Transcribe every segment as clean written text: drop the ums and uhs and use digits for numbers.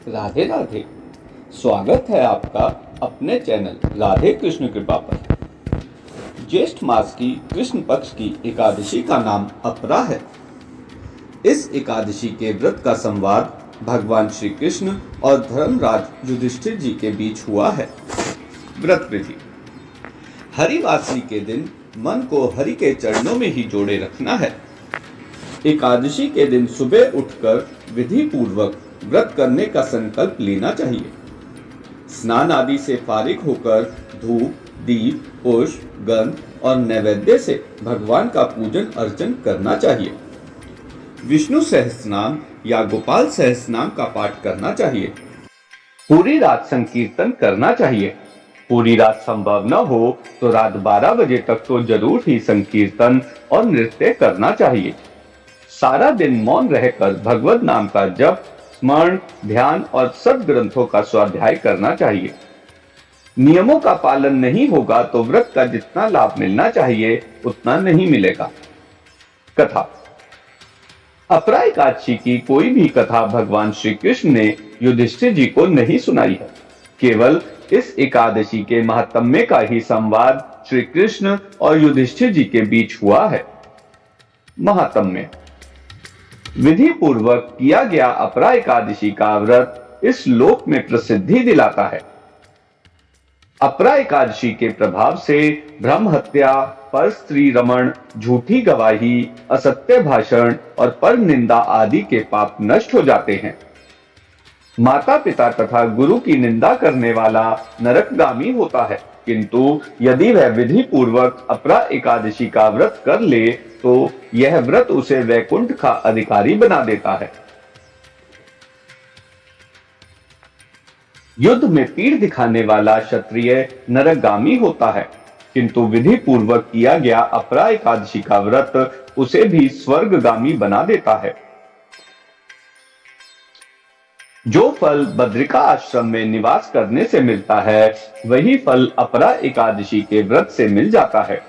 राधे राधे। स्वागत है आपका अपने चैनल राधे कृष्ण कृपा पर। ज्येष्ठ मास की कृष्ण पक्ष की एकादशी का नाम अपरा है। इस एकादशी के व्रत का संवाद भगवान श्री कृष्ण और धर्मराज युधिष्ठिर जी के बीच हुआ है। व्रत विधि: हरिवासरी के दिन मन को हरि के चरणों में ही जोड़े रखना है। एकादशी के दिन सुबह उठकर विधि पूर्वक व्रत करने का संकल्प लेना चाहिए। स्नान आदि से फारिग होकर धूप, दीप, पुष्प, गंध और नैवेद्य से भगवान का पूजन अर्चन करना चाहिए। विष्णु सहस्रनाम या गोपाल सहस्रनाम का पाठ करना चाहिए। पूरी रात संकीर्तन करना चाहिए। पूरी रात संभव न हो तो रात 12 बजे तक तो जरूर ही संकीर्तन और नृत्य करना चाहिए। सारा दिन मौन रहकर भगवत नाम का जप, स्मरण, ध्यान और सद्ग्रंथों का स्वाध्याय करना चाहिए। नियमों का पालन नहीं होगा तो व्रत का जितना लाभ मिलना चाहिए उतना नहीं मिलेगा। कथा: अपरा एकादशी की कोई भी कथा भगवान श्री कृष्ण ने युधिष्ठिर जी को नहीं सुनाई है। केवल इस एकादशी के महात्म्य का ही संवाद श्री कृष्ण और युधिष्ठिर जी के बीच हुआ है। महात्म्य: विधि पूर्वक किया गया अपरा एकादशी का व्रत इस लोक में प्रसिद्धि दिलाता है। अपरा एकादशी के प्रभाव से ब्रह्म हत्या, पर स्त्री रमण, झूठी गवाही, असत्य भाषण और पर निंदा आदि के पाप नष्ट हो जाते हैं। माता पिता तथा गुरु की निंदा करने वाला नरकगामी होता है, किंतु यदि वह विधि पूर्वक अपरा एकादशी का व्रत कर ले तो यह व्रत उसे वैकुंठ का अधिकारी बना देता है। युद्ध में पीठ दिखाने वाला क्षत्रिय नरकगामी होता है, किंतु विधि पूर्वक किया गया अपरा एकादशी का व्रत उसे भी स्वर्गगामी बना देता है। जो फल बद्रिका आश्रम में निवास करने से मिलता है वही फल अपरा एकादशी के व्रत से मिल जाता है।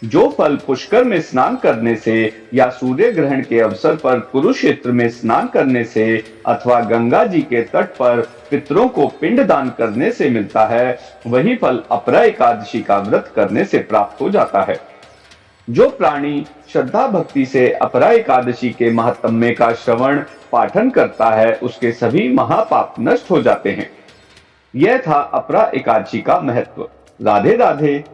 जो फल पुष्कर में स्नान करने से या सूर्य ग्रहण के अवसर पर कुरुक्षेत्र में स्नान करने से अथवा गंगा जी के तट पर पितरों को पिंड दान करने से मिलता है वही फल अपरा एकादशी का व्रत करने से प्राप्त हो जाता है। जो प्राणी श्रद्धा भक्ति से अपरा एकादशी के महात्म्य का श्रवण पाठन करता है उसके सभी महापाप नष्ट हो जाते हैं। यह था अपरा एकादशी का महत्व। राधे राधे।